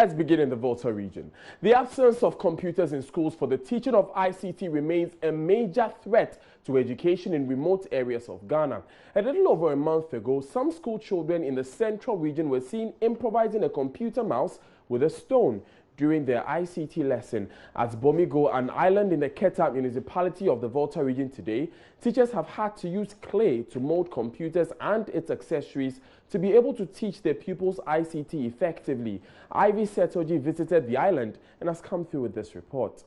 Let's begin in the Volta region. The absence of computers in schools for the teaching of ICT remains a major threat to education in remote areas of Ghana. A little over a month ago, some school children in the central region were seen improvising a computer mouse with a stone during their ICT lesson. At Bomigo, an island in the Keta municipality of the Volta region today, teachers have had to use clay to mold computers and its accessories to be able to teach their pupils ICT effectively. Ivy Setoji visited the island and has come through with this report.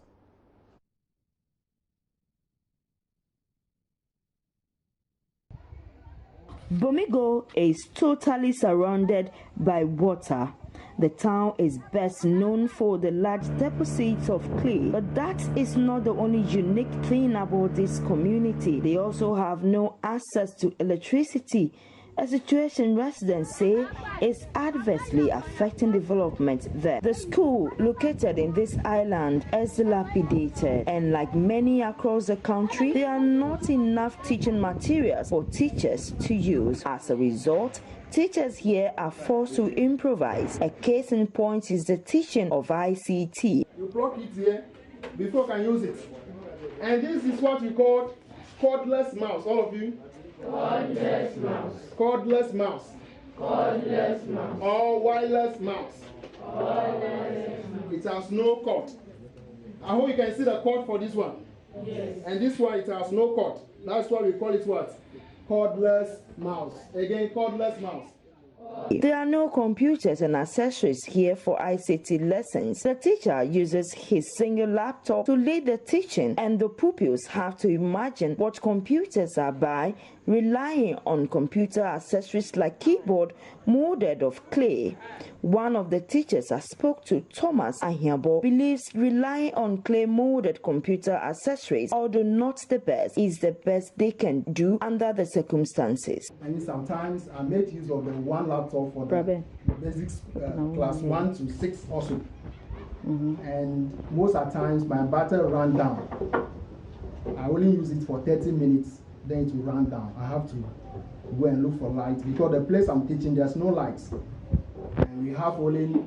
Bomigo is totally surrounded by water. The town is best known for the large deposits of clay, but that is not the only unique thing about this community. They also have no access to electricity, a situation residents say is adversely affecting development there. The school located in this island is dilapidated, and like many across the country, there are not enough teaching materials for teachers to use. As a result, teachers here are forced to improvise. A case in point is the teaching of ICT. You plug it here before you can use it. And this is what we call cordless mouse. All of you? Cordless mouse. Cordless mouse. Cordless mouse. Or wireless mouse. Cordless mouse. It has no cord. I hope you can see the cord for this one. Yes. And this one, it has no cord. That's why we call it what? Cordless mouse. Again, cordless mouse. There are no computers and accessories here for ICT lessons. The teacher uses his single laptop to lead the teaching, and the pupils have to imagine what computers are by, relying on computer accessories like keyboard molded of clay. One of the teachers I spoke to, Thomas Ahiabor, believes relying on clay molded computer accessories, although not the best, is the best they can do under the circumstances. And sometimes I make use of the one laptop for the basics, class 1 to 6 also. And most of the times my battery ran down. I only use it for 30 minutes, then it will run down. I have to go and look for light because the place I'm teaching, there's no lights. And we have only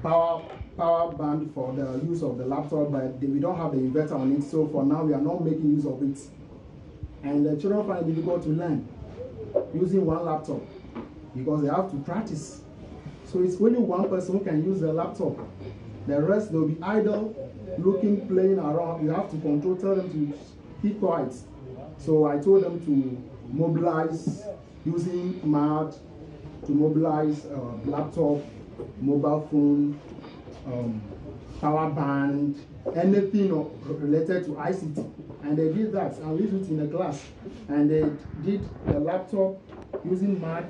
power band for the use of the laptop, but we don't have the inverter on it. So for now, we are not making use of it. And the children find it difficult to learn using one laptop because they have to practice. So it's only one person who can use the laptop. The rest, they'll be idle, looking, playing around. You have to control, tell them to keep quiet. So I told them to mobilize using mat, to mobilize laptop, mobile phone, power band, anything related to ICT. And they did that, and we used it in the class. And they did the laptop using mat.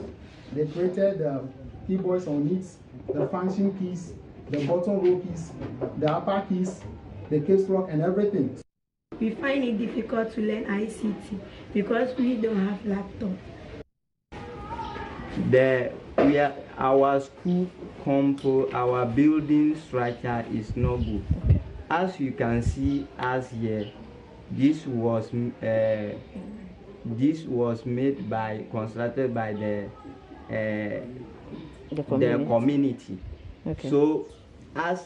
They created the keyboards on it, the function keys, the bottom row keys, the upper keys, the case lock, and everything. We find it difficult to learn ICT because we don't have laptop. Our school our building structure is not good. As you can see, as here, this was constructed by the community. Okay. So, as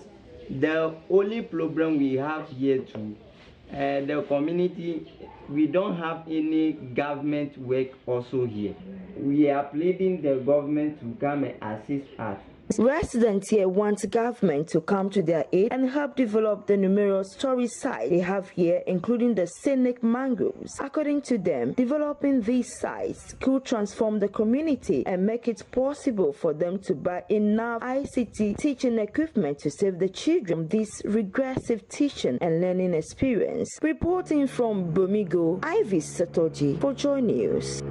the only problem we have here too, the community, we don't have any government work also here. We are pleading the government to come and assist us. Residents here want government to come to their aid and help develop the numerous tourist sites they have here, including the scenic mangroves. According to them, developing these sites could transform the community and make it possible for them to buy enough ICT teaching equipment to save the children this regressive teaching and learning experience. Reporting from Bomigo, Ivy Setoji for Joy News.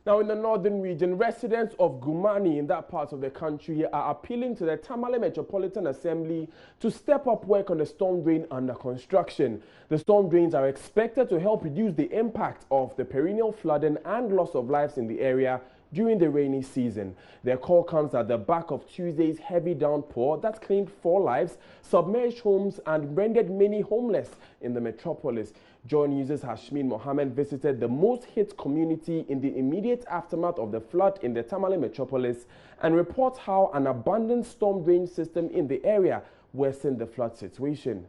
Now, in the northern region, residents of Gumani in that part of the country are appealing to the Tamale Metropolitan Assembly to step up work on the storm drain under construction. The storm drains are expected to help reduce the impact of the perennial flooding and loss of lives in the area during the rainy season. Their call comes at the back of Tuesday's heavy downpour that claimed 4 lives, submerged homes and rendered many homeless in the metropolis. Joy News' Hashmin Mohammed visited the most hit community in the immediate aftermath of the flood in the Tamale metropolis and reports how an abandoned storm drain system in the area worsened the flood situation.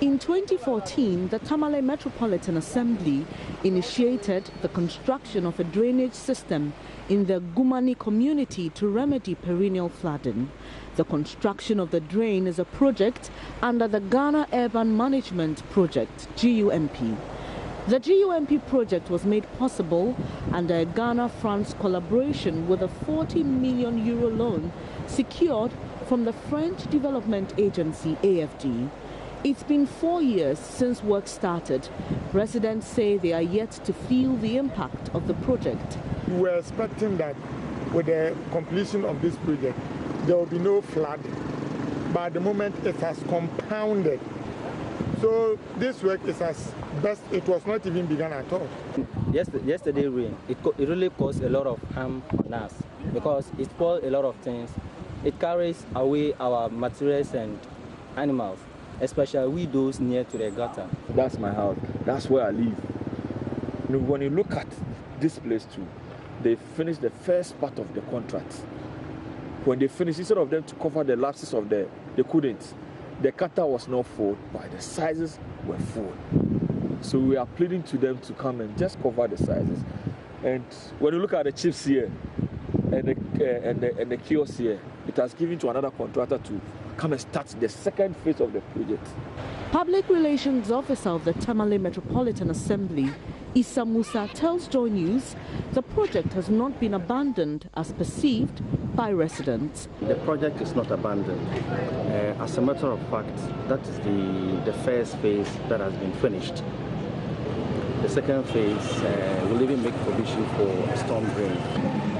In 2014, the Tamale Metropolitan Assembly initiated the construction of a drainage system in the Gumani community to remedy perennial flooding. The construction of the drain is a project under the Ghana Urban Management Project, GUMP. The GUMP project was made possible under a Ghana-France collaboration with a €40 million loan secured from the French Development Agency, AFD. It's been 4 years since work started. Residents say they are yet to feel the impact of the project. We were expecting that with the completion of this project, there will be no flooding. But at the moment, it has compounded. So this work is as best it was not even begun at all. Yesterday rain, it really caused a lot of harm on us because it spoiled a lot of things. It carries away our materials and animals, especially we those near to the gutter. That's my house. That's where I live. You know, when you look at this place too, they finished the first part of the contract. When they finished, instead of them to cover the lapses of they couldn't. The cutter was not full, but the sizes were full. So we are pleading to them to come and just cover the sizes. And when you look at the chips here and the kiosks here, it has given to another contractor to come and start the second phase of the project. Public Relations Officer of the Tamale Metropolitan Assembly, Issa Musa, tells Joy News the project has not been abandoned as perceived by residents. The project is not abandoned. As a matter of fact, that is the first phase that has been finished. The second phase will even make provision for a storm drain.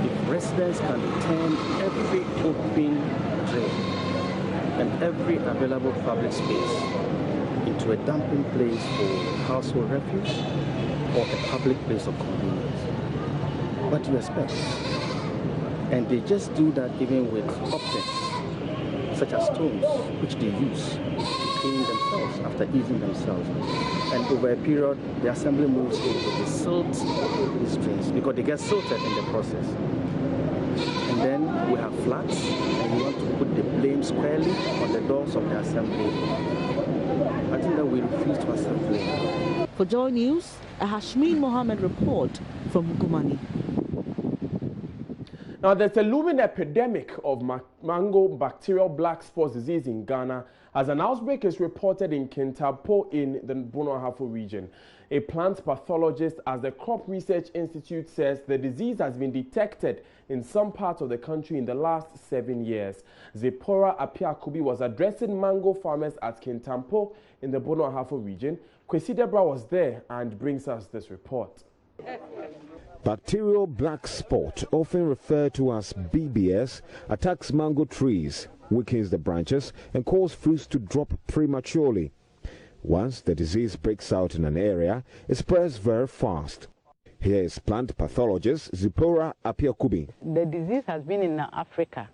If residents can turn every open drain and every available public space into a dumping place for household refuse or a public place of convenience, what do you expect? And they just do that even with objects such as stones, which they use to clean themselves after eating themselves. And over a period, the assembly moves in to silt these drains because they get silted in the process. And then we have floods, and we want to put the blame squarely on the doors of the assembly. I think that we refuse to accept blame. For Joy News, a Hashmin Mohammed report from Gumani. Now, there's a looming epidemic of mango bacterial black spot disease in Ghana as an outbreak is reported in Kintampo in the Bono-Ahafo region. A plant pathologist at the Crop Research Institute says the disease has been detected in some parts of the country in the last 7 years. Zipporah Apiakubi was addressing mango farmers at Kintampo in the Bono-Ahafo region. Kwesi Debra was there and brings us this report. Bacterial black spot, often referred to as BBS, attacks mango trees, weakens the branches and causes fruits to drop prematurely. Once the disease breaks out in an area, it spreads very fast. Here is plant pathologist Zipporah Apiakubi. The disease has been in Africa,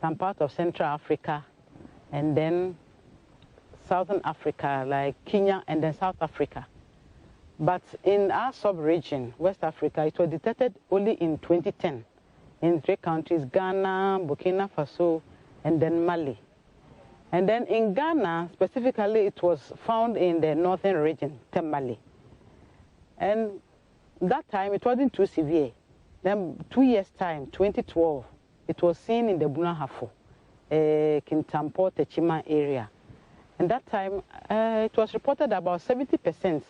some part of Central Africa, and then Southern Africa, like Kenya, and then South Africa. But in our sub-region, West Africa, it was detected only in 2010 in 3 countries, Ghana, Burkina Faso, and then Mali. And then in Ghana, specifically, it was found in the northern region, Mali. And that time, it wasn't too severe. Then 2 years' time, 2012, it was seen in the Bono-Ahafo, Kintampo, Techima area. And that time, it was reported about 70%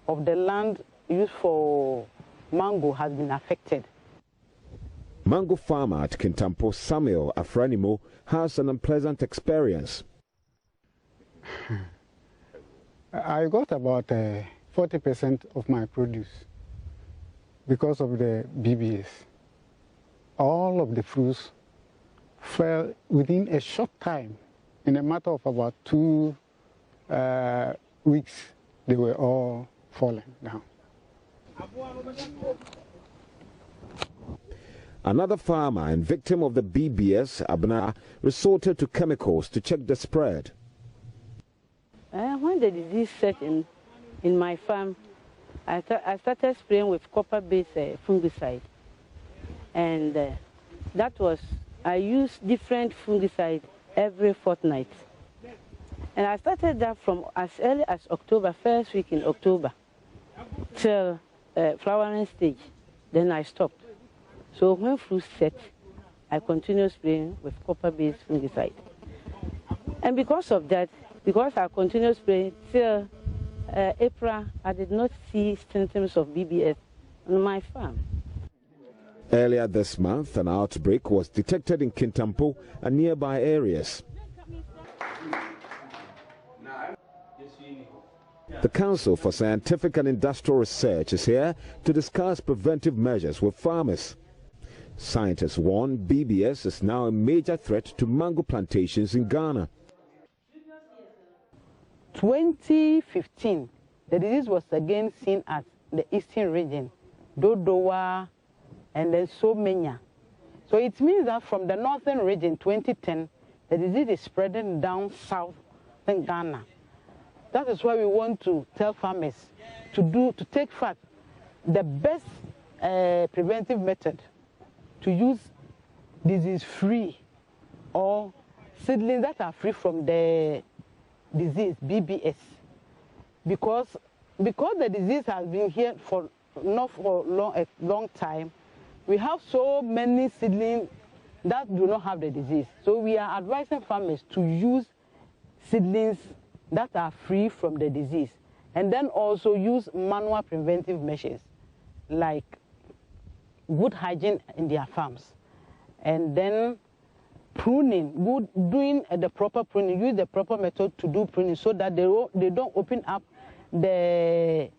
of the land used for mango has been affected. Mango farmer at Kintampo, Samuel Afranimo, has an unpleasant experience. I got about 40% of my produce because of the BBS. All of the fruits fell within a short time. In a matter of about 2 weeks, they were all fallen down. Another farmer and victim of the BBS, Abna, resorted to chemicals to check the spread. When the disease set in my farm, I started spraying with copper-based fungicide. And I used different fungicide every fortnight. And I started that from as early as October, first week in October, till flowering stage. Then I stopped. So when fruit set, I continued spraying with copper-based fungicide. And because of that, because I continued spraying till April, I did not see symptoms of BBS on my farm. Earlier this month, an outbreak was detected in Kintampo and nearby areas. The Council for Scientific and Industrial Research is here to discuss preventive measures with farmers. Scientists warn BBS is now a major threat to mango plantations in Ghana. 2015, the disease was again seen at the eastern region, Dodowa, and then Somenya. So it means that from the northern region, 2010, the disease is spreading down south in Ghana. That is why we want to tell farmers to take the best preventive method to use disease-free or seedlings that are free from the disease, BBS. Because the disease has been here for not for a long time, we have so many seedlings that do not have the disease. So we are advising farmers to use seedlings that are free from the disease, and then also use manual preventive measures like good hygiene in their farms, and then pruning, doing the proper pruning, use the proper method to do pruning so that they don't open up the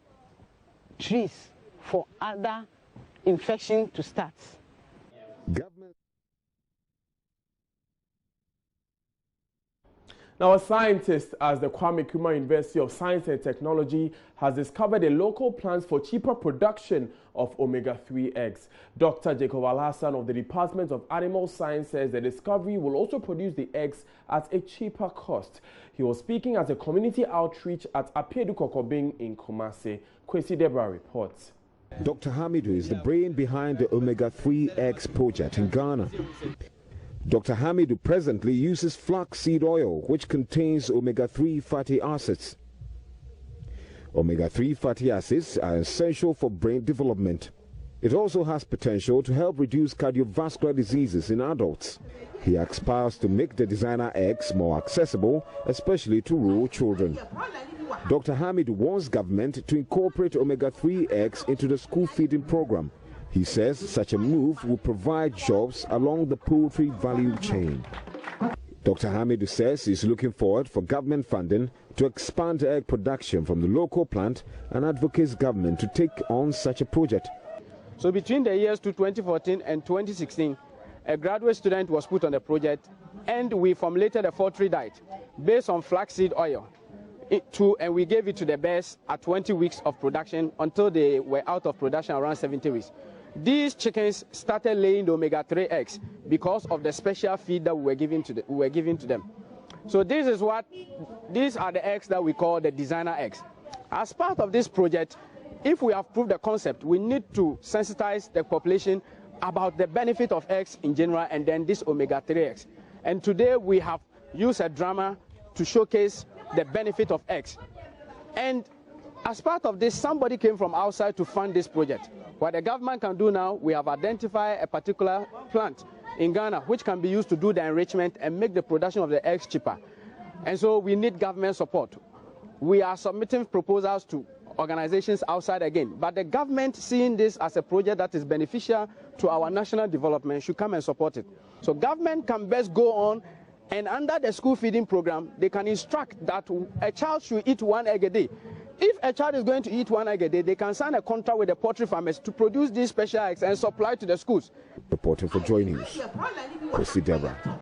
trees for other infection to start. Now, a scientist at the Kwame Nkrumah University of Science and Technology has discovered a local plant for cheaper production of omega-3 eggs. Dr. Jacob Alhassan of the Department of Animal Science says the discovery will also produce the eggs at a cheaper cost. He was speaking at a community outreach at Apiedu Kokobing in Kumasi. Kwesi Debra reports. Dr. Hamidu is the brain behind the omega-3 eggs project in Ghana. Dr. Hamidu presently uses flaxseed oil, which contains omega-3 fatty acids. Omega-3 fatty acids are essential for brain development. It also has potential to help reduce cardiovascular diseases in adults. He aspires to make the designer eggs more accessible, especially to rural children. Dr. Hamidu wants government to incorporate omega-3 eggs into the school feeding program. He says such a move will provide jobs along the poultry value chain. Dr. Hamidu says he's looking forward for government funding to expand egg production from the local plant and advocates government to take on such a project. So between the years 2014 and 2016, a graduate student was put on the project, and we formulated a poultry diet based on flaxseed oil. And we gave it to the bears at 20 weeks of production until they were out of production around 70 weeks. These chickens started laying the omega-3 eggs because of the special feed that we were giving to them. So these are the eggs that we call the designer eggs. As part of this project, if we have proved the concept, we need to sensitize the population about the benefit of eggs in general and then this omega-3 eggs. And today we have used a drama to showcase the benefit of eggs. And as part of this, somebody came from outside to fund this project. What the government can do now, we have identified a particular plant in Ghana which can be used to do the enrichment and make the production of the eggs cheaper. And so we need government support. We are submitting proposals to organizations outside again, but the government, seeing this as a project that is beneficial to our national development, should come and support it. So government can best go on, and under the school feeding program, they can instruct that a child should eat 1 egg a day. If a child is going to eat 1 egg a day, they can sign a contract with the poultry farmers to produce these special eggs and supply to the schools. Reporting for Joy News, Kwesi Debra.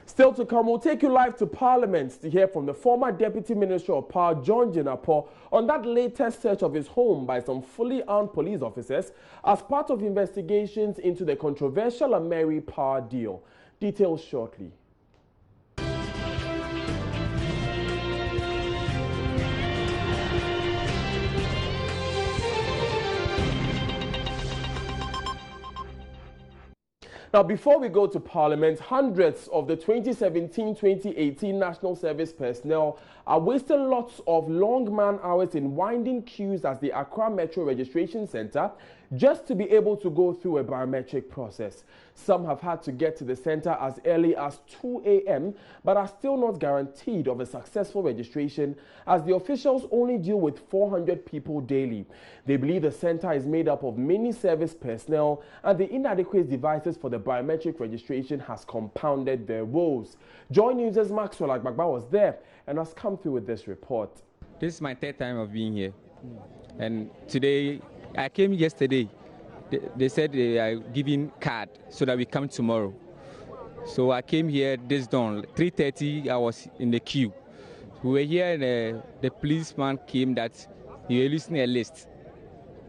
Still to come, we'll take you live to Parliament to hear from the former Deputy Minister of Power, John Jinapor, on that latest search of his home by some fully armed police officers as part of investigations into the controversial Ameri power deal. Details shortly. Now, before we go to Parliament, hundreds of the 2017-2018 National Service personnel are wasting lots of long man hours in winding queues at the Accra Metro Registration Centre just to be able to go through a biometric process. Some have had to get to the centre as early as 2 a.m. but are still not guaranteed of a successful registration as the officials only deal with 400 people daily. They believe the centre is made up of many service personnel and the inadequate devices for the biometric registration has compounded their woes. Joy News' Maxwell Agbagba was there and has come through with this report. This is my third time of being here, and today I came yesterday. They said they are giving card so that we come tomorrow. So I came here this dawn, 3:30. I was in the queue. We were here, and the policeman came that he was listing a list.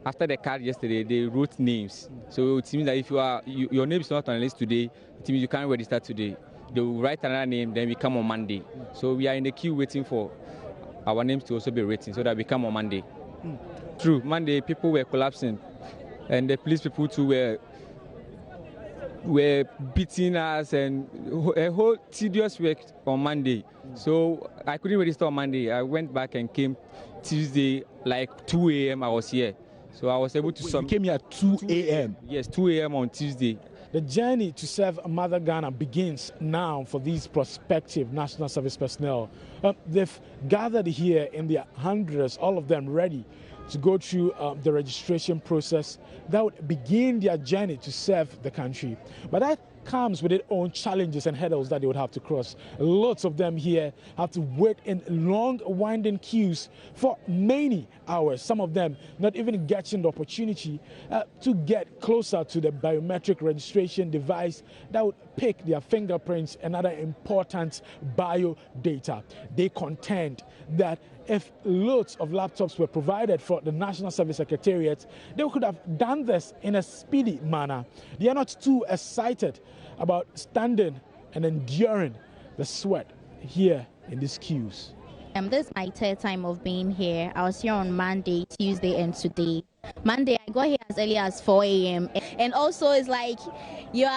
After the card yesterday, they wrote names. So it means that if your name is not on the list today, it means you can't register today. They will write another name, then we come on Monday. So we are in the queue waiting for our names to also be written so that we come on Monday. True, Monday people were collapsing, and the police people too were beating us, and a whole tedious work on Monday. So I couldn't register on Monday. I went back and came Tuesday, like 2 a.m. I was here. So I was able to You came here at 2 a.m.? Yes, 2 a.m. on Tuesday. The journey to serve Mother Ghana begins now for these prospective national service personnel. They've gathered here in their hundreds, all of them ready to go through the registration process that would begin their journey to serve the country. But that comes with its own challenges and hurdles that they would have to cross. Lots of them here have to wait in long, winding queues for many hours. Some of them not even getting the opportunity to get closer to the biometric registration device that would pick their fingerprints and other important bio data. They contend that if loads of laptops were provided for the National Service Secretariat, they could have done this in a speedy manner. They are not too excited about standing and enduring the sweat here in these queues. This is my third time of being here. I was here on Monday, Tuesday, and today. Monday, I got here as early as 4 a.m. And also, it's like you're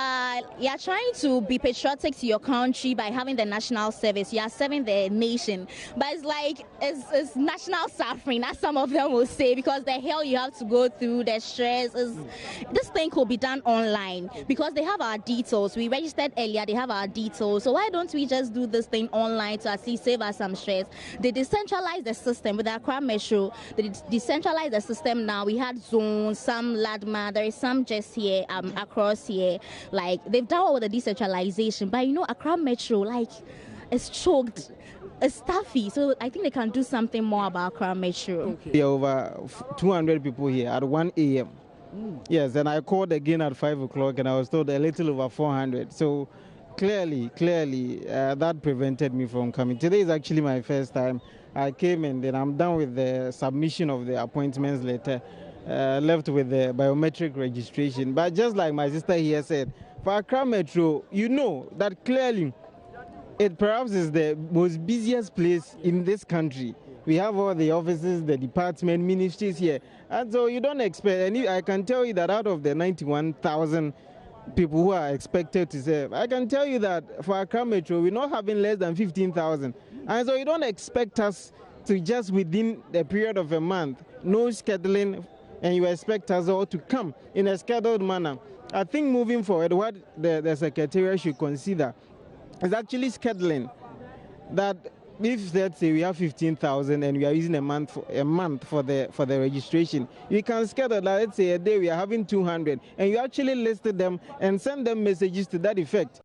trying to be patriotic to your country by having the national service. You are serving the nation, but it's like it's national suffering, as some of them will say, because the hell you have to go through, the stress. This thing could be done online because they have our details. We registered earlier; they have our details. So why don't we just do this thing online to at least save us some stress? They decentralized the system with the Accra Metro. They decentralized the system now. We had zones, some Ladma, there is some just here, across here. Like, they've done all with the decentralization, but you know, Accra Metro, like, it's choked, it's stuffy. So I think they can do something more about Accra Metro. There are over 200 people here at 1 a.m. Yes, and I called again at 5 o'clock and I was told a little over 400. So clearly, that prevented me from coming. Today is actually my first time. I came and then I'm done with the submission of the appointments letter, left with the biometric registration. But just like my sister here said, for Accra Metro, you know that clearly it perhaps is the most busiest place in this country. We have all the offices, the department, ministries here. And so you don't expect, and I can tell you that out of the 91,000 people who are expected to serve, I can tell you that for Accra Metro, we're not having less than 15,000. And so you don't expect us to just within the period of a month, no scheduling, and you expect us all to come in a scheduled manner. I think moving forward, what the Secretariat should consider is actually scheduling that. If let's say we have 15,000 and we are using a month for the registration, you can schedule that. Let's say a day we are having 200, and you actually listed them and send them messages to that effect.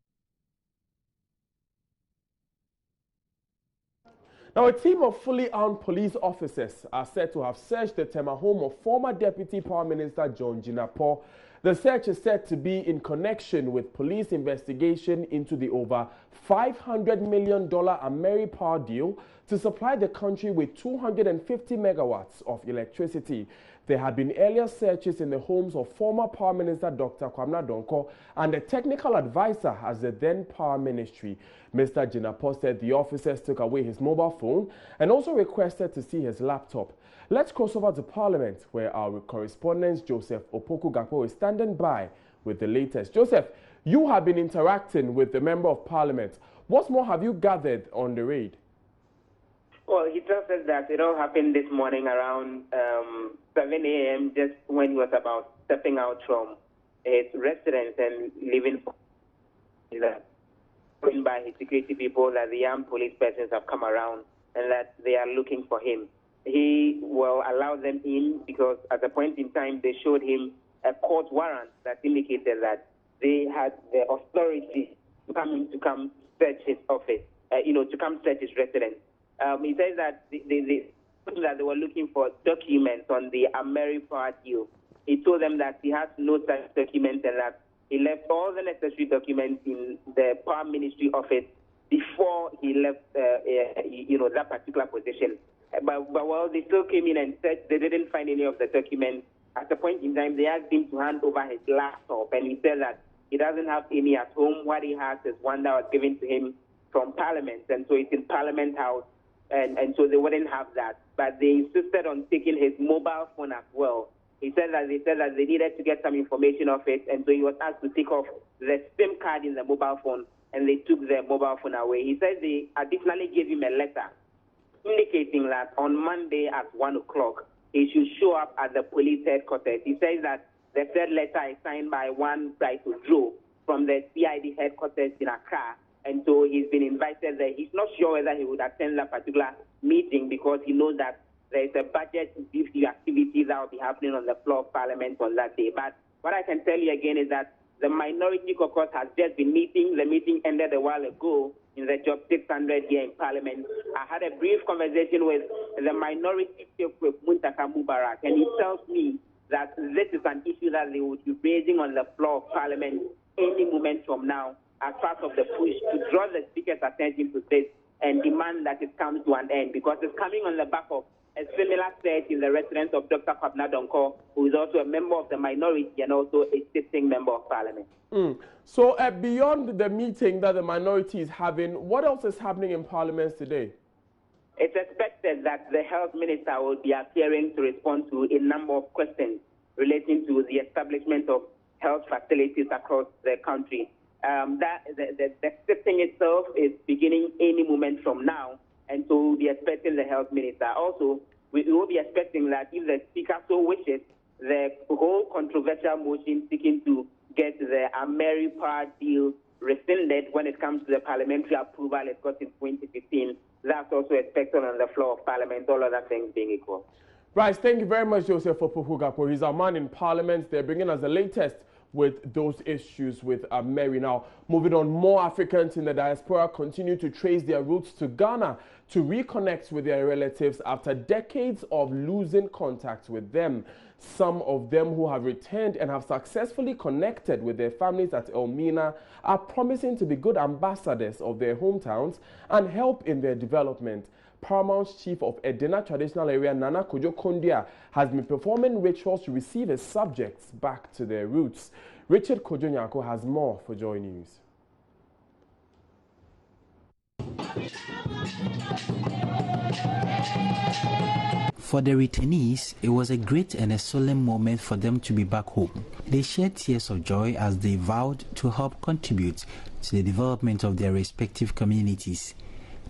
Now, a team of fully armed police officers are said to have searched the Tema home of former Deputy Prime Minister John Jinapor. The search is said to be in connection with police investigation into the over $500 million AmeriPower deal to supply the country with 250 megawatts of electricity. There had been earlier searches in the homes of former Power Minister Dr. Kwabena Donkor and the technical advisor at the then Power Ministry. Mr. Jinapor said the officers took away his mobile phone and also requested to see his laptop. Let's cross over to Parliament, where our correspondent Joseph Opoku-Gakpo is standing by with the latest. Joseph, you have been interacting with the Member of Parliament. What more have you gathered on the raid? Well, he tells us that it all happened this morning around 7 a.m., just when he was about stepping out from his residence and leaving, by his security people, that the armed police persons have come around and that they are looking for him. He will allow them in because at a point in time they showed him a court warrant that indicated that they had the authority to come search his office, to come search his residence. He says that they were looking for documents on the AmeriPower deal. He told them that he has no such documents and that he left all the necessary documents in the Power Ministry office before he left, that particular position. But while they still came in and searched, they didn't find any of the documents. At a point in time, they asked him to hand over his laptop, and he said that he doesn't have any at home. What he has is one that was given to him from Parliament, and so it's in Parliament House, and so they wouldn't have that. But they insisted on taking his mobile phone as well. They said that they needed to get some information of it, and so he was asked to take off the SIM card in the mobile phone, and they took the mobile phone away. He said they additionally gave him a letter indicating that on Monday at 1 o'clock, he should show up at the police headquarters. He says that the third letter is signed by one Bright Joe from the CID headquarters in Accra, and so he's been invited there. He's not sure whether he would attend that particular meeting because he knows that there is a budget review activity that will be happening on the floor of Parliament on that day. But what I can tell you again is that the Minority Caucus has just been meeting. The meeting ended a while ago in the Job 600 here in Parliament. I had a brief conversation with the Minority Chief Muntaka Mubarak, and he tells me that this is an issue that they would be raising on the floor of Parliament any moment from now as part of the push to draw the Speaker's attention to this and demand that it comes to an end, because it's coming on the back of a similar search in the residence of Dr. Kwabena Donkor, who is also a member of the minority and also a sitting member of Parliament. So beyond the meeting that the minority is having, what else is happening in Parliament today? It's expected that the health minister will be appearing to respond to a number of questions relating to the establishment of health facilities across the country. The sitting itself is beginning any moment from now, and so we'll be expecting the health minister. Also, we will be expecting that if the Speaker so wishes, the whole controversial motion seeking to get the AmeriPower deal rescinded when it comes to the parliamentary approval it got in 2015, that's also expected on the floor of Parliament, all other things being equal. Right, thank you very much, Joseph Opoku-Gakpo. He's our man in Parliament. They're bringing us the latest with those issues with Mary. Now, moving on, more Africans in the diaspora continue to trace their roots to Ghana to reconnect with their relatives after decades of losing contact with them. Some of them who have returned and have successfully connected with their families at Elmina are promising to be good ambassadors of their hometowns and help in their development. Paramount Chief of Edina Traditional Area, Nana Kojo Kondia, has been performing rituals to receive his subjects back to their roots. Richard Kojo Nyako has more for Joy News. For the returnees, it was a great and a solemn moment for them to be back home. They shed tears of joy as they vowed to help contribute to the development of their respective communities.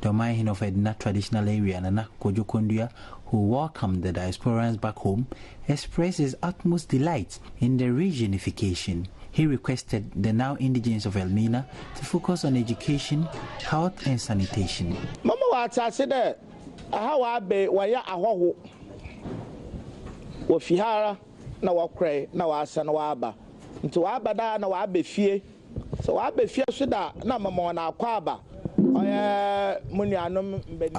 The Omahin of Edina Traditional Area, Nana Kojo Kondia, who welcomed the diasporans back home, expressed his utmost delight in the reunification. He requested the now indigents of Elmina to focus on education, health and sanitation. Mama said, "How be waya ahoho wo fihara na wo krai na wa asa na wa aba nti wa aba da na wa be fie so wa be fie so da na mama na akwa aba." I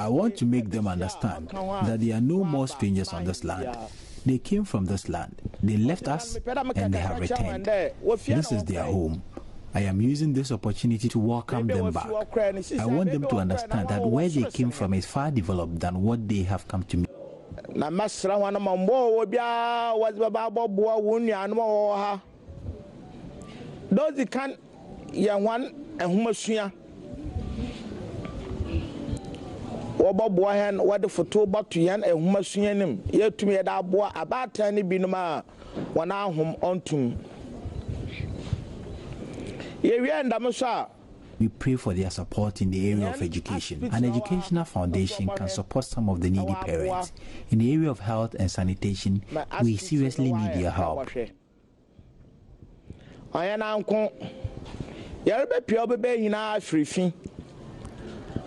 want to make them understand that they are no more strangers on this land. They came from this land. They left us and they have returned. This is their home. I am using this opportunity to welcome them back. I want them to understand that where they came from is far developed than what they have come to me. Those can one and Humasuya Obaboyan, what the photo but to Yan and Humasuyanim, yet to me that boy about 10 binuma, 1 hour home on to We pray for their support in the area of education. An educational foundation can support some of the needy parents. In the area of health and sanitation, we seriously need their help.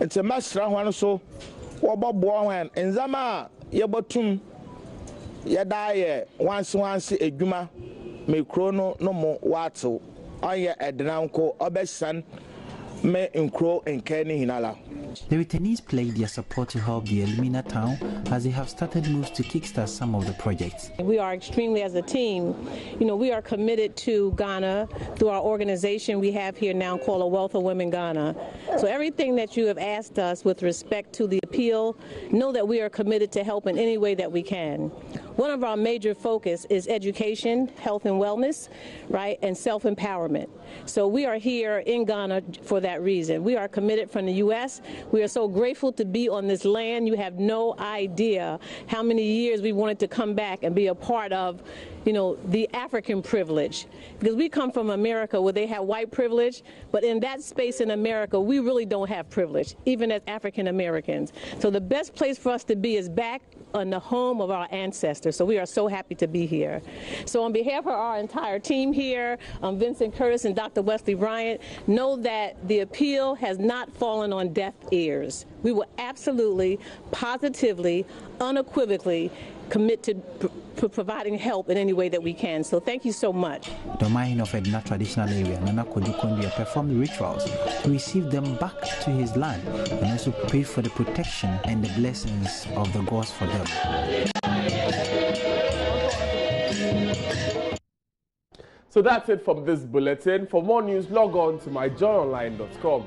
It's a master one so Wababoan and Zama Yabotum Yadaye once a Juma, me chrono no more watso. Aya Ednanko Obesan me Incro and Kenny Hinala. The returnees pledged their support to help the Elmina town as they have started moves to kickstart some of the projects. We are extremely, as a team, we are committed to Ghana through our organization we have here now called A Wealth of Women Ghana. So everything that you have asked us with respect to the appeal, know that we are committed to help in any way that we can. One of our major focus is education, health and wellness, right, and self-empowerment. So we are here in Ghana for that reason. We are committed from the U.S. We are so grateful to be on this land. You have no idea how many years we wanted to come back and be a part of, the African privilege. Because we come from America where they have white privilege, but in that space in America, we really don't have privilege, even as African Americans. So the best place for us to be is back on the home of our ancestors. So we are so happy to be here. So on behalf of our entire team here, Vincent Curtis and Dr. Wesley Bryant, know that the appeal has not fallen on deaf ears. We will absolutely, positively, unequivocally commit to providing help in any way that we can. So thank you so much. The Mahin of Edna traditional area, Nana Kodukondia, performed rituals to receive them back to his land and also pray for the protection and the blessings of the gods for them. So that's it from this bulletin. For more news, log on to myjoyonline.com.